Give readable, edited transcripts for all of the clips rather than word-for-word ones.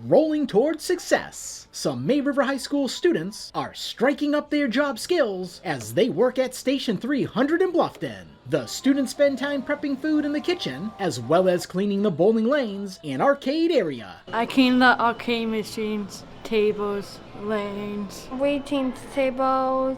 Rolling towards success, some May River High School students are striking up their job skills as they work at Station 300 in Bluffton. The students spend time prepping food in the kitchen, as well as cleaning the bowling lanes and arcade area. I clean the arcade machines, tables, lanes. Waiting tables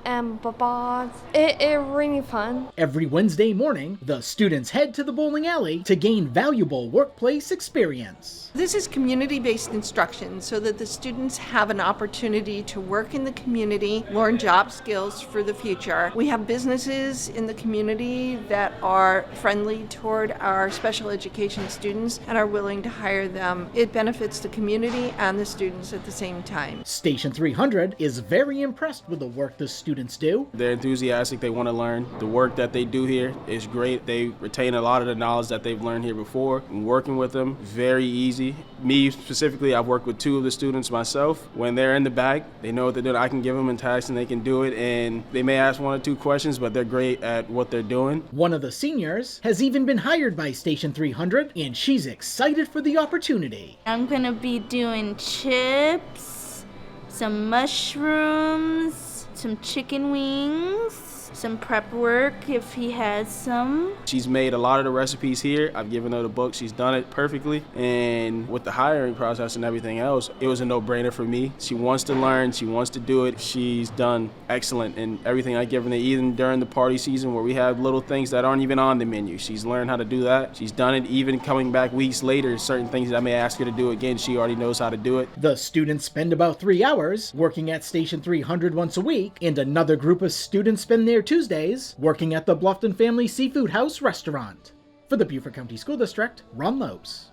and bars. It's really fun. Every Wednesday morning, the students head to the bowling alley to gain valuable workplace experience. This is community-based instruction so that the students have an opportunity to work in the community, learn job skills for the future. We have businesses in the community that are friendly toward our special education students and are willing to hire them. It benefits the community and the students at the same time. Station 300 is very impressed with the work the students do. They're enthusiastic, they want to learn. The work that they do here is great. They retain a lot of the knowledge that they've learned here before. And working with them, very easy. Me specifically, I've worked with 2 of the students myself. When they're in the bag, they know what they're doing. I can give them a task and they can do it. And they may ask 1 or 2 questions, but they're great at what they're doing. One of the seniors has even been hired by Station 300, and she's excited for the opportunity. I'm gonna be doing chips, some mushrooms, some chicken wings, some prep work if he has some. She's made a lot of the recipes here. I've given her the book. She's done it perfectly. And with the hiring process and everything else, it was a no-brainer for me. She wants to learn. She wants to do it. She's done excellent in everything I've given her, even during the party season where we have little things that aren't even on the menu. She's learned how to do that. She's done it even coming back weeks later. Certain things that I may ask her to do again, she already knows how to do it. The students spend about 3 hours working at Station 300 once a week, and another group of students spend their Tuesdays working at the Bluffton Family Seafood House restaurant. For the Beaufort County School District, Ron Lopes.